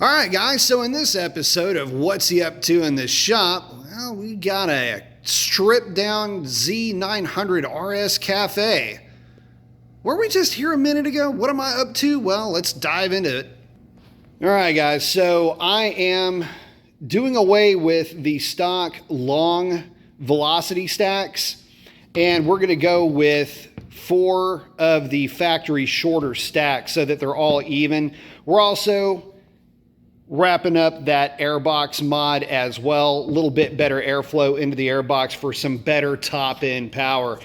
All right, guys, so in this episode of What's He Up To in the Shop, well, we got a stripped down Z900RS Cafe. Were we just here a minute ago? What am I up to? Well, let's dive into it. All right, guys, so I am doing away with the stock long velocity stacks, and we're going to go with 4 of the factory shorter stacks so that they're all even. We're also wrapping up that Airbox mod as well. A little bit better airflow into the Airbox for some better top end power.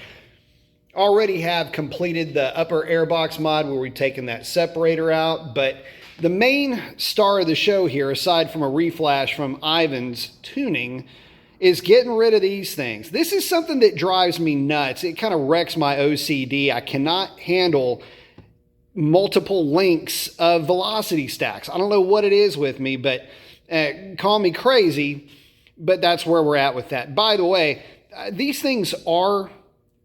Already have completed the upper Airbox mod where we've taken that separator out, but the main star of the show here, aside from a reflash from Ivan's tuning, is getting rid of these things. This is something that drives me nuts. It kind of wrecks my OCD. I cannot handle multiple links of velocity stacks. I don't know what it is with me, but call me crazy, but that's where we're at with that. By the way, these things are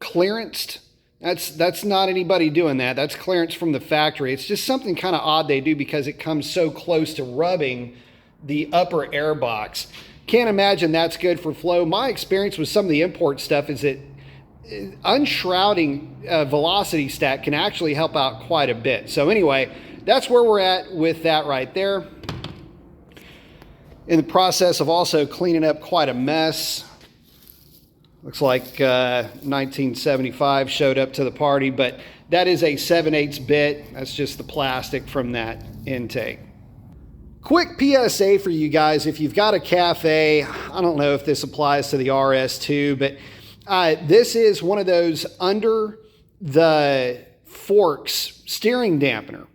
clearanced. That's not anybody doing that. That's clearance from the factory. It's just something kind of odd they do because it comes so close to rubbing the upper Airbox. Can't imagine that's good for flow. My experience with some of the import stuff is that unshrouding velocity stack can actually help out quite a bit. So anyway, that's where we're at with that right there. In the process of also cleaning up quite a mess. Looks like 1975 showed up to the party, but that is a 7/8 bit. That's just the plastic from that intake. Quick PSA for you guys. If you've got a cafe, I don't know if this applies to the RS2, but this is one of those under the forks steering dampener.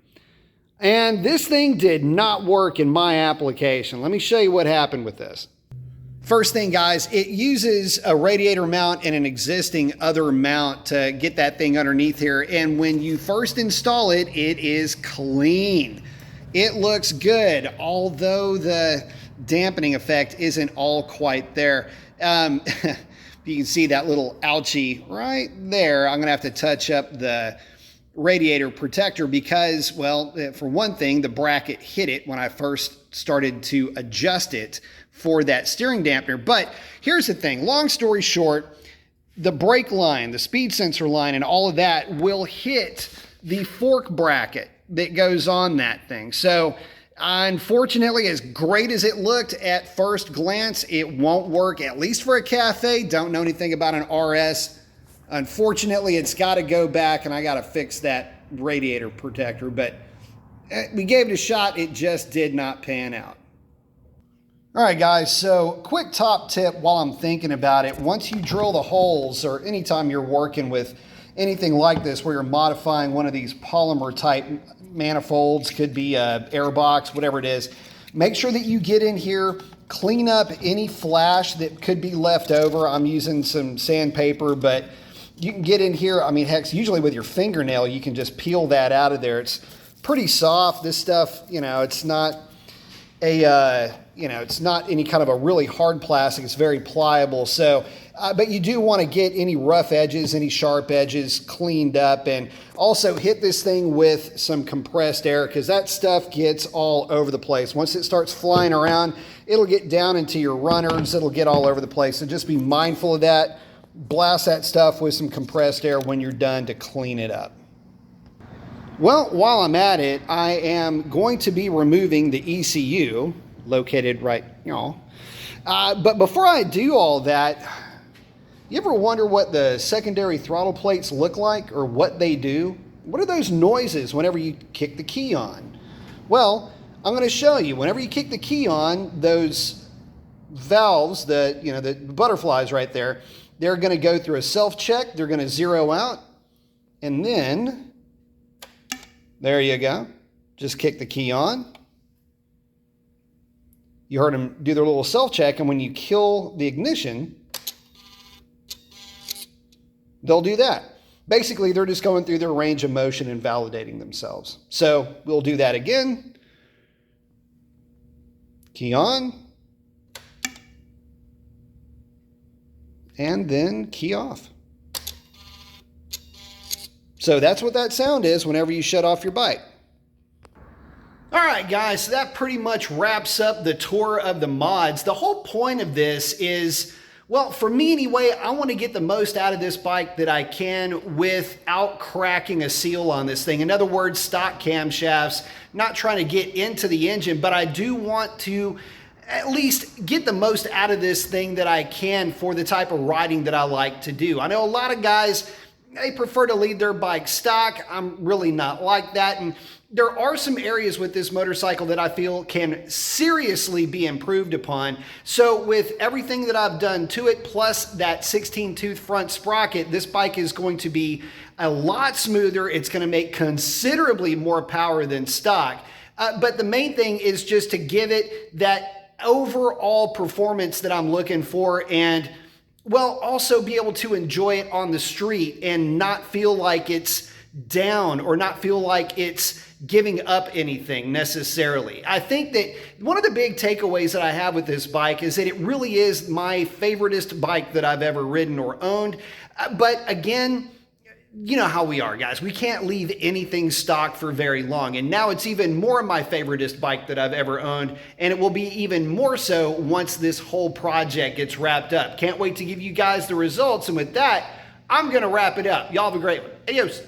And this thing did not work in my application. Let me show you what happened with this. First thing, guys, it uses a radiator mount and an existing other mount to get that thing underneath here. And when you first install it, it is clean. It looks good, although the dampening effect isn't all quite there. You can see that little ouchie right there. I'm gonna have to touch up the radiator protector because, well, for one thing, the bracket hit it when I first started to adjust it for that steering dampener. But here's the thing, long story short, the brake line, the speed sensor line, and all of that will hit the fork bracket that goes on that thing. So unfortunately, as great as it looked at first glance, it won't work, at least for a cafe. Don't know anything about an RS. Unfortunately, it's got to go back and I got to fix that radiator protector, but we gave it a shot. It just did not pan out. All right, guys, so quick top tip while I'm thinking about it. Once you drill the holes, or anytime you're working with anything like this where you're modifying one of these polymer type manifolds, could be a Airbox, whatever it is, make sure that you get in here, clean up any flash that could be left over. I'm using some sandpaper, but you can get in here. I mean, heck, usually with your fingernail, you can just peel that out of there. It's pretty soft. This stuff, you know, it's not a, it's not any kind of a really hard plastic. It's very pliable. So, but you do want to get any rough edges, any sharp edges cleaned up, and also hit this thing with some compressed air because that stuff gets all over the place. Once it starts flying around, it'll get down into your runners. It'll get all over the place. So just be mindful of that. Blast that stuff with some compressed air when you're done to clean it up. Well, while I'm at it, I am going to be removing the ECU located right, but before I do all that, you ever wonder what the secondary throttle plates look like or what they do? What are those noises whenever you kick the key on? Well, I'm going to show you. Whenever you kick the key on, those valves, the butterflies right there, they're going to go through a self-check. They're going to zero out. And then, there you go. Just kick the key on. You heard them do their little self-check, and when you kill the ignition, they'll do that. Basically, they're just going through their range of motion and validating themselves. So we'll do that again. Key on. And then key off. So that's what that sound is whenever you shut off your bike. All right, guys, so that pretty much wraps up the tour of the mods. The whole point of this is, well, for me anyway, I want to get the most out of this bike that I can without cracking a seal on this thing. In other words, stock camshafts, not trying to get into the engine, but I do want to at least get the most out of this thing that I can for the type of riding that I like to do. I know a lot of guys, they prefer to leave their bike stock. I'm really not like that. And there are some areas with this motorcycle that I feel can seriously be improved upon. So with everything that I've done to it, plus that 16-tooth front sprocket, this bike is going to be a lot smoother. It's going to make considerably more power than stock. But the main thing is just to give it that overall performance that I'm looking for, and well, also be able to enjoy it on the street and not feel like it's down or not feel like it's giving up anything necessarily. I think that one of the big takeaways that I have with this bike is that it really is my favoriteest bike that I've ever ridden or owned. But again, you know how we are, guys. We can't leave anything stock for very long. And now it's even more my favoriteest bike that I've ever owned. And it will be even more so once this whole project gets wrapped up. Can't wait to give you guys the results. And with that, I'm going to wrap it up. Y'all have a great one. Adios.